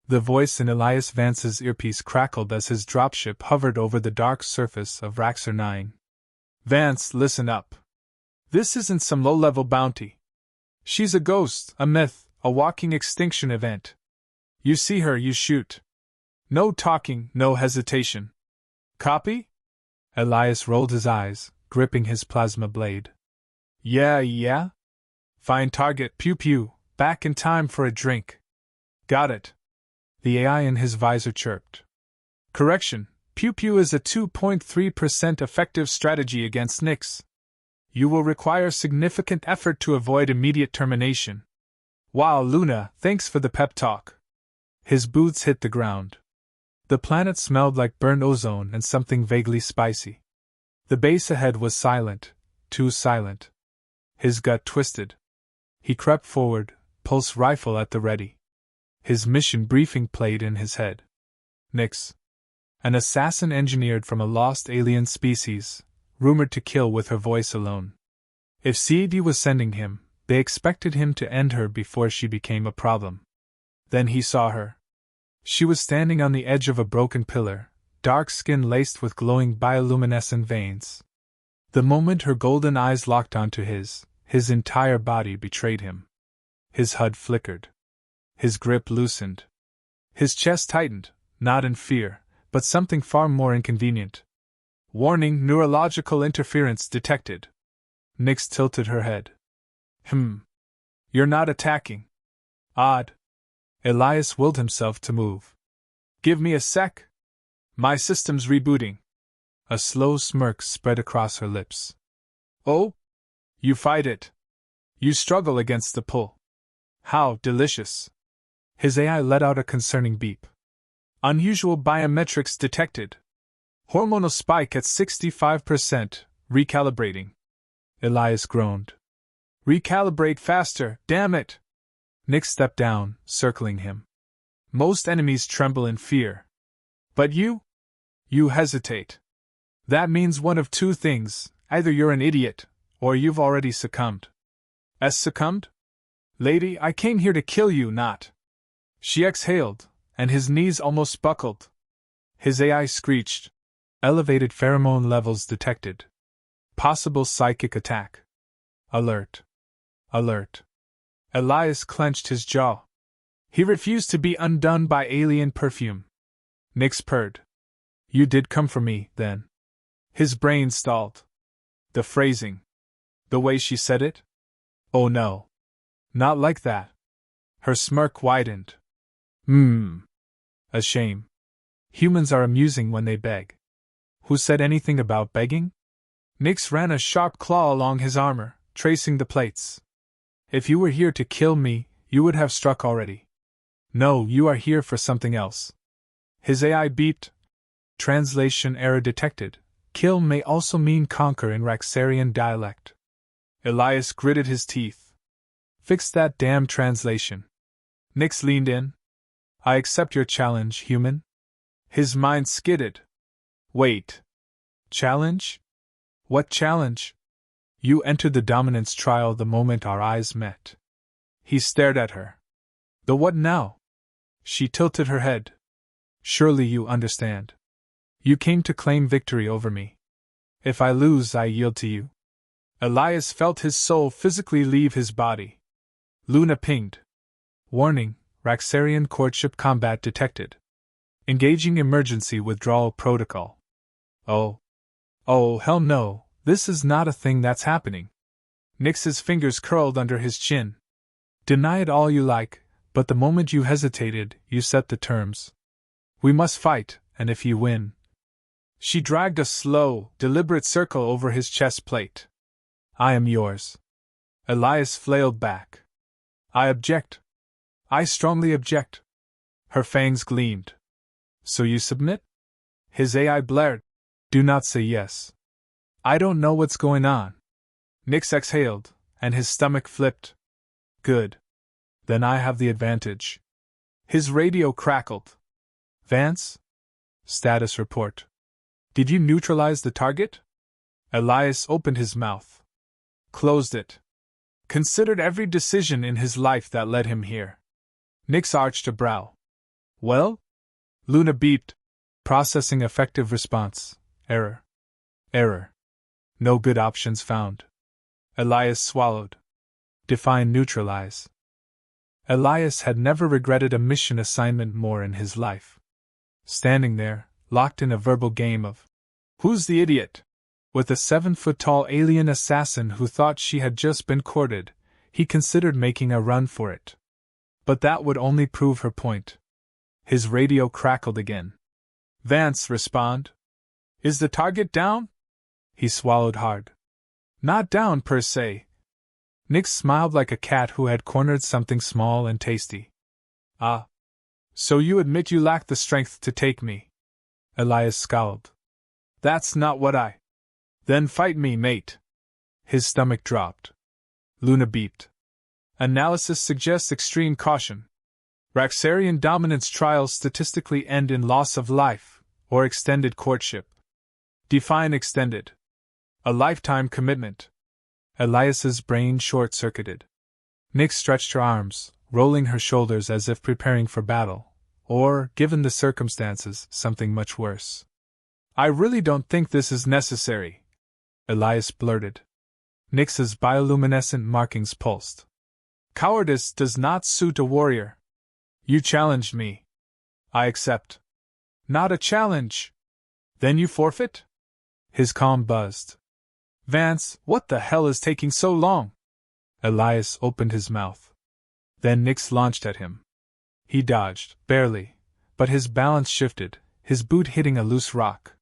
The voice in Elias Vance's earpiece crackled as his dropship hovered over the dark surface of Raxor 9. Vance, listen up. This isn't some low-level bounty. She's a ghost, a myth, a walking extinction event. You see her, you shoot. No talking, no hesitation. Copy? Elias rolled his eyes, gripping his plasma blade. Yeah? Fine target, pew-pew, back in time for a drink. Got it. The AI in his visor chirped. Correction, pew-pew is a 2.3% effective strategy against Nyx. You will require significant effort to avoid immediate termination. Wow, Luna, thanks for the pep talk. His boots hit the ground. The planet smelled like burnt ozone and something vaguely spicy. The base ahead was silent, too silent. His gut twisted. He crept forward, pulse rifle at the ready. His mission briefing played in his head. Nyx. An assassin engineered from a lost alien species, rumored to kill with her voice alone. If CAD was sending him, they expected him to end her before she became a problem. Then he saw her. She was standing on the edge of a broken pillar, dark skin laced with glowing bioluminescent veins. The moment her golden eyes locked onto his entire body betrayed him. His HUD flickered. His grip loosened. His chest tightened, not in fear, but something far more inconvenient. Warning, neurological interference detected. Nyx tilted her head. You're not attacking. Odd. Elias willed himself to move. Give me a sec. My system's rebooting. A slow smirk spread across her lips. Oh? You fight it. You struggle against the pull. How delicious. His AI let out a concerning beep. Unusual biometrics detected. Hormonal spike at 65%, recalibrating. Elias groaned. Recalibrate faster, damn it! Nyx stepped down, circling him. Most enemies tremble in fear. But you? You hesitate. That means one of two things, either you're an idiot, or you've already succumbed. Succumbed? Lady, I came here to kill you, not. She exhaled, and his knees almost buckled. His AI screeched. Elevated pheromone levels detected. Possible psychic attack. Alert. Alert. Elias clenched his jaw. He refused to be undone by alien perfume. Nyx purred. You did come for me, then. His brain stalled. The phrasing. The way she said it? Oh no. Not like that. Her smirk widened. A shame. Humans are amusing when they beg. Who said anything about begging? Nyx ran a sharp claw along his armor, tracing the plates. If you were here to kill me, you would have struck already. No, you are here for something else. His AI beeped. Translation error detected. Kill may also mean conquer in Raxarian dialect. Elias gritted his teeth. Fix that damn translation. Nyx leaned in. I accept your challenge, human. His mind skidded. Wait. Challenge? What challenge? You entered the dominance trial the moment our eyes met. He stared at her. The what now? She tilted her head. Surely you understand. You came to claim victory over me. If I lose, I yield to you. Elias felt his soul physically leave his body. Luna pinged. Warning, Raxarian courtship combat detected. Engaging emergency withdrawal protocol. Oh, hell no, this is not a thing that's happening. Nyx's fingers curled under his chin. Deny it all you like, but the moment you hesitated, you set the terms. We must fight, and if you win. She dragged a slow, deliberate circle over his chest plate. I am yours. Elias flailed back. I object. I strongly object. Her fangs gleamed. So you submit? His AI blared. Do not say yes. I don't know what's going on. Nyx exhaled, and his stomach flipped. Good. Then I have the advantage. His radio crackled. Vance? Status report. Did you neutralize the target? Elias opened his mouth. Closed it. Considered every decision in his life that led him here. Nyx arched a brow. Well? Luna beeped. Processing effective response. Error. Error. No good options found. Elias swallowed. Define neutralize. Elias had never regretted a mission assignment more in his life. Standing there, locked in a verbal game of "Who's the idiot?" with a 7-foot-tall alien assassin who thought she had just been courted, he considered making a run for it. But that would only prove her point. His radio crackled again. Vance, respond. Is the target down? He swallowed hard. Not down per se. Nix smiled like a cat who had cornered something small and tasty. Ah. So you admit you lack the strength to take me? Elias scowled. That's not what I. Then fight me, mate. His stomach dropped. Luna beeped. Analysis suggests extreme caution. Raxarian dominance trials statistically end in loss of life, or extended courtship. Define extended. A lifetime commitment. Elias's brain short-circuited. Nix stretched her arms, rolling her shoulders as if preparing for battle, or, given the circumstances, something much worse. I really don't think this is necessary, Elias blurted. Nix's bioluminescent markings pulsed. Cowardice does not suit a warrior. You challenged me. I accept. Not a challenge. Then you forfeit? His calm buzzed. Vance, what the hell is taking so long? Elias opened his mouth. Then Nix launched at him. He dodged, barely, but his balance shifted, his boot hitting a loose rock.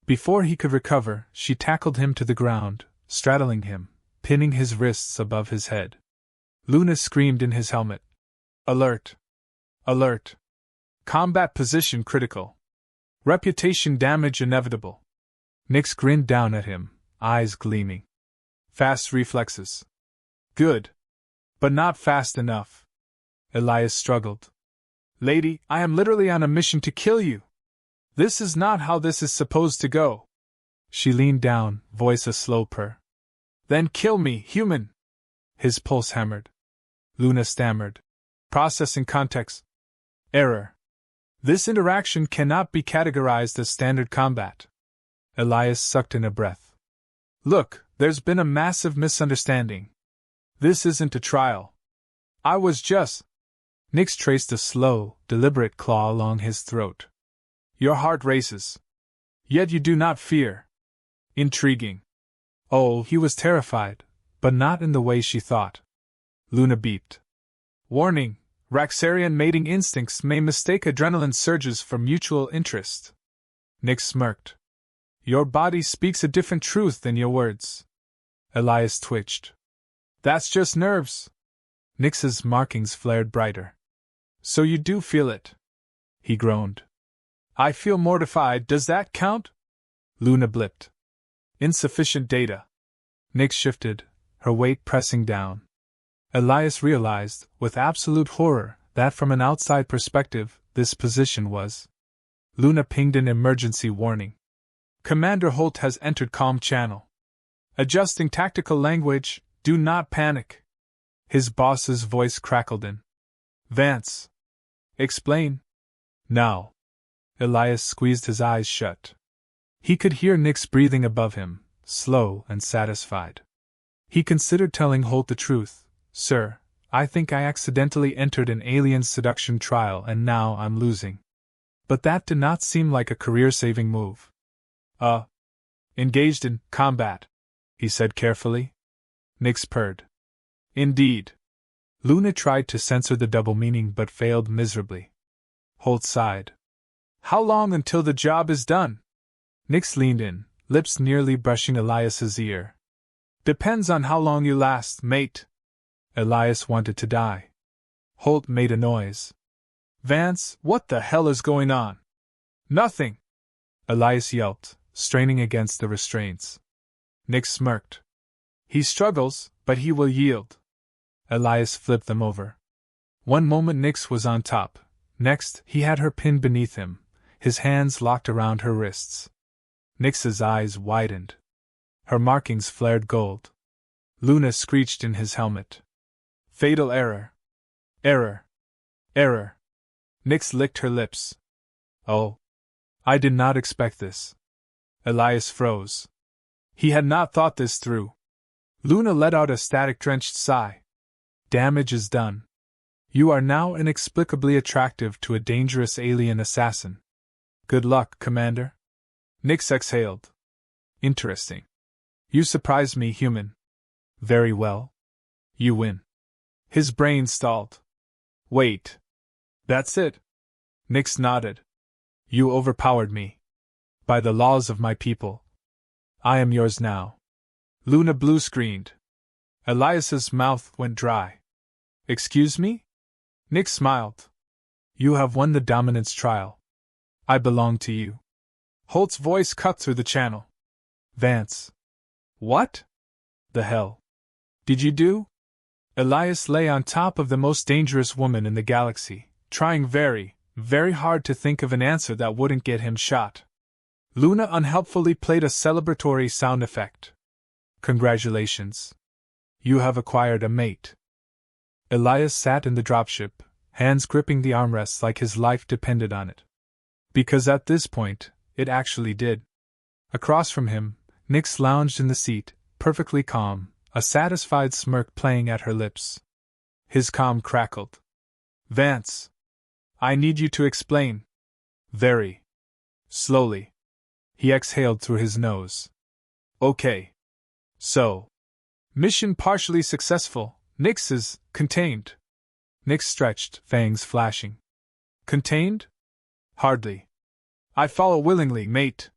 Before he could recover, she tackled him to the ground, straddling him, pinning his wrists above his head. Luna screamed in his helmet. Alert! Alert! Combat position critical. Reputation damage inevitable. Nix grinned down at him, eyes gleaming. Fast reflexes. Good. But not fast enough. Elias struggled. Lady, I am literally on a mission to kill you. This is not how this is supposed to go. She leaned down, voice a slow purr. Then kill me, human. His pulse hammered. Luna stammered. Processing context. Error. This interaction cannot be categorized as standard combat. Elias sucked in a breath. Look, there's been a massive misunderstanding. This isn't a trial. I was just. Nix traced a slow, deliberate claw along his throat. Your heart races. Yet you do not fear. Intriguing. Oh, he was terrified, but not in the way she thought. Luna beeped. Warning, Raxarian mating instincts may mistake adrenaline surges for mutual interest. Nix smirked. Your body speaks a different truth than your words. Elias twitched. That's just nerves. Nix's markings flared brighter. So you do feel it? He groaned. I feel mortified, does that count? Luna blipped. Insufficient data. Nix shifted, her weight pressing down. Elias realized, with absolute horror, that from an outside perspective, this position was. Luna pinged an emergency warning. Commander Holt has entered calm channel. Adjusting tactical language, do not panic. His boss's voice crackled in. Vance. Explain. Now. Elias squeezed his eyes shut. He could hear Nix breathing above him, slow and satisfied. He considered telling Holt the truth. Sir, I think I accidentally entered an alien seduction trial and now I'm losing. But that did not seem like a career-saving move. Engaged in combat, he said carefully. Nix purred. Indeed. Luna tried to censor the double meaning but failed miserably. Holt sighed. How long until the job is done? Nix leaned in, lips nearly brushing Elias's ear. Depends on how long you last, mate. Elias wanted to die. Holt made a noise. Vance, what the hell is going on? Nothing. Elias yelped, straining against the restraints. Nix smirked. He struggles, but he will yield. Elias flipped them over. One moment Nix was on top, next he had her pinned beneath him, his hands locked around her wrists. Nix's eyes widened. Her markings flared gold. Luna screeched in his helmet. Fatal error. Error. Error. Nyx licked her lips. Oh. I did not expect this. Elias froze. He had not thought this through. Luna let out a static-drenched sigh. Damage is done. You are now inexplicably attractive to a dangerous alien assassin. Good luck, Commander. Nyx exhaled. Interesting. You surprised me, human. Very well. You win. His brain stalled. Wait. That's it. Nyx nodded. You overpowered me. By the laws of my people. I am yours now. Luna blue screened. Elias's mouth went dry. Excuse me? Nyx smiled. You have won the dominance trial. I belong to you. Holt's voice cut through the channel. Vance. What? The hell? Did you do? Elias lay on top of the most dangerous woman in the galaxy, trying very, very hard to think of an answer that wouldn't get him shot. Luna unhelpfully played a celebratory sound effect. Congratulations. You have acquired a mate. Elias sat in the dropship, hands gripping the armrests like his life depended on it. Because at this point, it actually did. Across from him, Nyx lounged in the seat, perfectly calm, a satisfied smirk playing at her lips. His calm crackled. Vance. I need you to explain. Very slowly. He exhaled through his nose. Okay. So. Mission partially successful. Nyx is contained. Nyx stretched, fangs flashing. Contained? Hardly. I follow willingly, mate.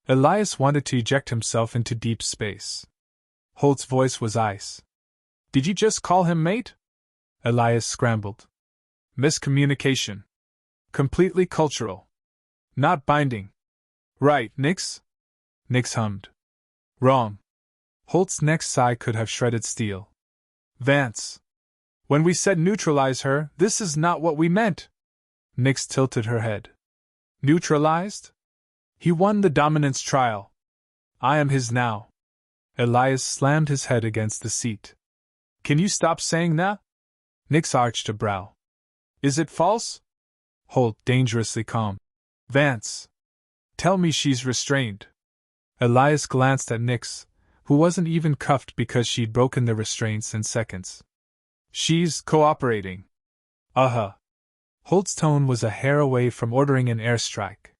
Elias wanted to eject himself into deep space. Holt's voice was ice. Did you just call him mate? Elias scrambled. Miscommunication. Completely cultural. Not binding. Right, Nyx? Nyx hummed. Wrong. Holt's next sigh could have shredded steel. Vance. When we said neutralize her, this is not what we meant. Nyx tilted her head. Neutralized? He won the dominance trial. I am his now. Elias slammed his head against the seat. Can you stop saying that? Nyx arched a brow. Is it false? Holt dangerously calm. Vance. Tell me she's restrained. Elias glanced at Nyx, who wasn't even cuffed because she'd broken the restraints in seconds. She's cooperating. Uh-huh. Holt's tone was a hair away from ordering an airstrike.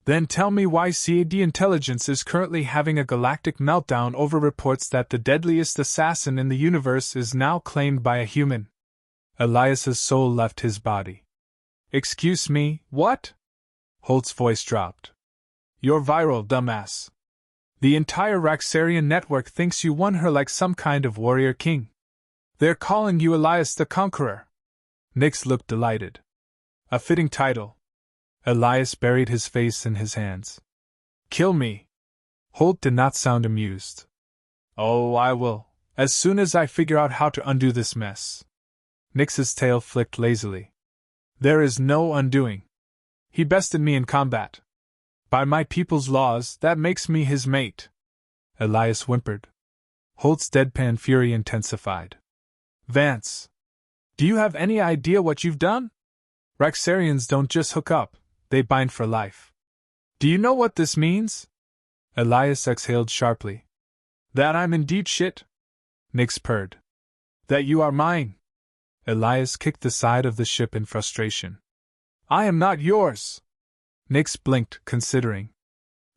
Then tell me why CAD Intelligence is currently having a galactic meltdown over reports that the deadliest assassin in the universe is now claimed by a human. Elias's soul left his body. Excuse me, what? Holt's voice dropped. You're viral, dumbass. The entire Raxarian network thinks you won her like some kind of warrior king. They're calling you Elias the Conqueror. Nyx looked delighted. A fitting title. Elias buried his face in his hands. Kill me. Holt did not sound amused. Oh, I will, as soon as I figure out how to undo this mess. Nyx's tail flicked lazily. There is no undoing. He bested me in combat. By my people's laws, that makes me his mate. Elias whimpered. Holt's deadpan fury intensified. Vance. Do you have any idea what you've done? Raxarians don't just hook up, they bind for life. Do you know what this means? Elias exhaled sharply. That I'm in deep shit? Nyx purred. That you are mine. Elias kicked the side of the ship in frustration. I am not yours. Nyx blinked, considering.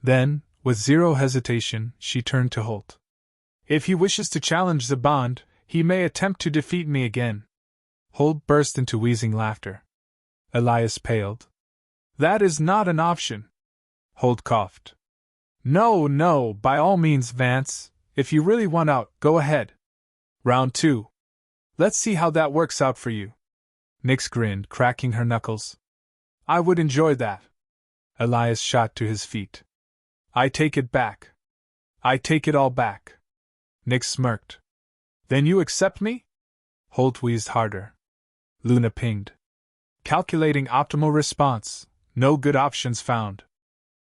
Then, with zero hesitation, she turned to Holt. If he wishes to challenge the bond, he may attempt to defeat me again. Holt burst into wheezing laughter. Elias paled. That is not an option. Holt coughed. No, by all means, Vance. If you really want out, go ahead. Round 2. Let's see how that works out for you. Nyx grinned, cracking her knuckles. I would enjoy that. Elias shot to his feet. I take it back. I take it all back. Nyx smirked. Then you accept me? Holt wheezed harder. Luna pinged. Calculating optimal response. No good options found.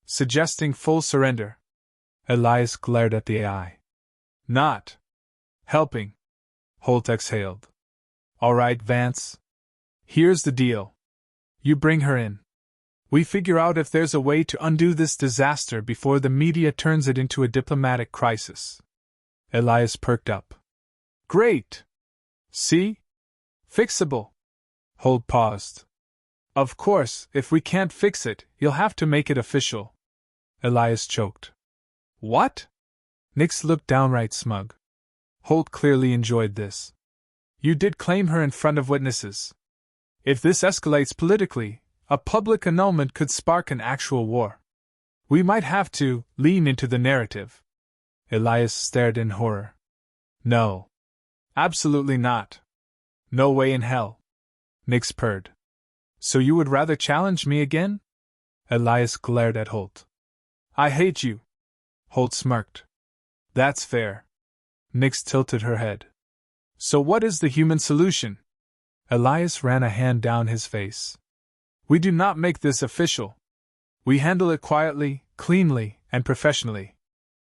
Suggesting full surrender. Elias glared at the AI. Not helping. Holt exhaled. All right, Vance. Here's the deal. You bring her in. We figure out if there's a way to undo this disaster before the media turns it into a diplomatic crisis. Elias perked up. Great! See? Fixable. Holt paused. Of course, if we can't fix it, you'll have to make it official. Elias choked. What? Nix looked downright smug. Holt clearly enjoyed this. You did claim her in front of witnesses. If this escalates politically, a public annulment could spark an actual war. We might have to lean into the narrative. Elias stared in horror. No. Absolutely not. No way in hell. Nix purred. So you would rather challenge me again? Elias glared at Holt. I hate you. Holt smirked. That's fair. Nix tilted her head. So what is the human solution? Elias ran a hand down his face. We do not make this official. We handle it quietly, cleanly, and professionally.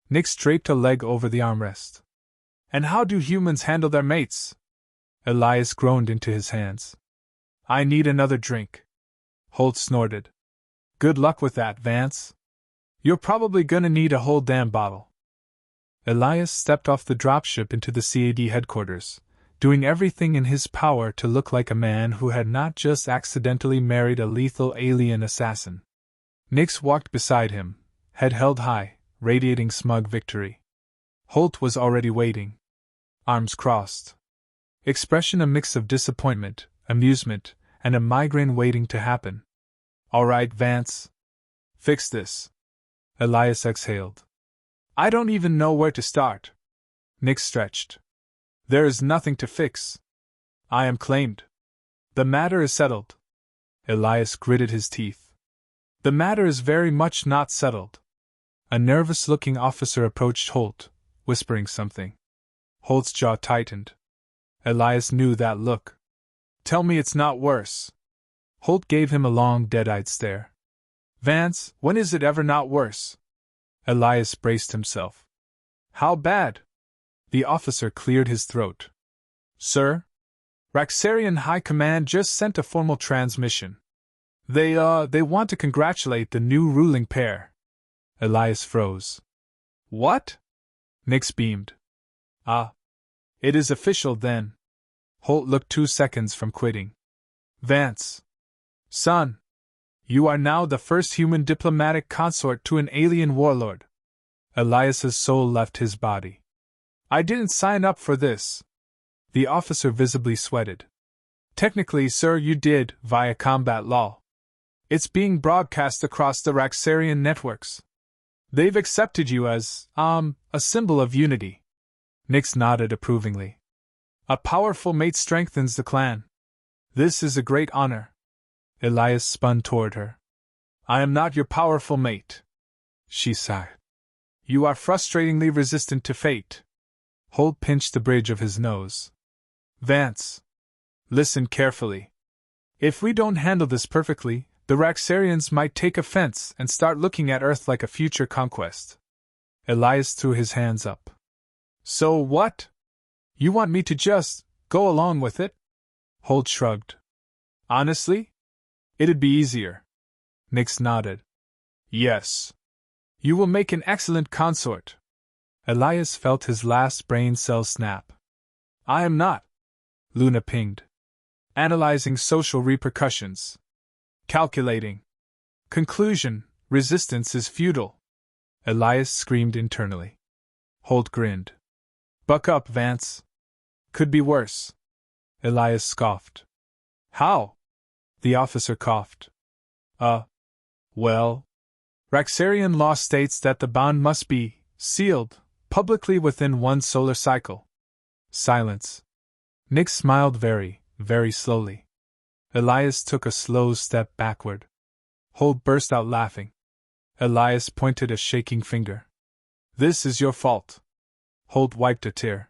Nix draped a leg over the armrest. And how do humans handle their mates? Elias groaned into his hands. I need another drink. Holt snorted. Good luck with that, Vance. You're probably gonna need a whole damn bottle. Elias stepped off the dropship into the CAD headquarters, doing everything in his power to look like a man who had not just accidentally married a lethal alien assassin. Nix walked beside him, head held high, radiating smug victory. Holt was already waiting. Arms crossed. Expression a mix of disappointment, amusement, and a migraine waiting to happen. All right, Vance. Fix this. Elias exhaled. I don't even know where to start. Nix stretched. There is nothing to fix. I am claimed. The matter is settled. Elias gritted his teeth. The matter is very much not settled. A nervous-looking officer approached Holt, whispering something. Holt's jaw tightened. Elias knew that look. Tell me it's not worse. Holt gave him a long, dead-eyed stare. Vance, when is it ever not worse? Elias braced himself. How bad? The officer cleared his throat. Sir? Raxarian High Command just sent a formal transmission. They want to congratulate the new ruling pair. Elias froze. What? Nix beamed. It is official then. Holt looked 2 seconds from quitting. Vance. Son. You are now the first human diplomatic consort to an alien warlord. Elias's soul left his body. I didn't sign up for this. The officer visibly sweated. Technically, sir, you did, via combat law. It's being broadcast across the Raxarian networks. They've accepted you as, a symbol of unity. Nix nodded approvingly. A powerful mate strengthens the clan. This is a great honor. Elias spun toward her. I am not your powerful mate. She sighed. You are frustratingly resistant to fate. Holt pinched the bridge of his nose. Vance. Listen carefully. If we don't handle this perfectly, the Raxarians might take offense and start looking at Earth like a future conquest. Elias threw his hands up. So what? You want me to just go along with it? Holt shrugged. Honestly? It'd be easier. Nix nodded. Yes. You will make an excellent consort. Elias felt his last brain cell snap. I am not. Luna pinged. Analyzing social repercussions. Calculating. Conclusion, resistance is futile. Elias screamed internally. Holt grinned. Buck up, Vance. Could be worse. Elias scoffed. How? The officer coughed. Well. Raxarian law states that the bond must be sealed publicly within one solar cycle. Silence. Nix smiled very, very slowly. Elias took a slow step backward. Holt burst out laughing. Elias pointed a shaking finger. This is your fault. Holt wiped a tear.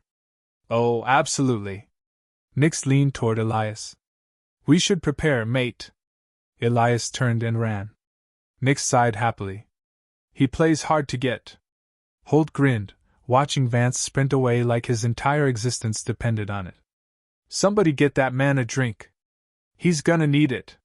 Oh, absolutely. Nix leaned toward Elias. We should prepare, mate. Elias turned and ran. Nix sighed happily. He plays hard to get. Holt grinned, watching Vance sprint away like his entire existence depended on it. Somebody get that man a drink. He's gonna need it.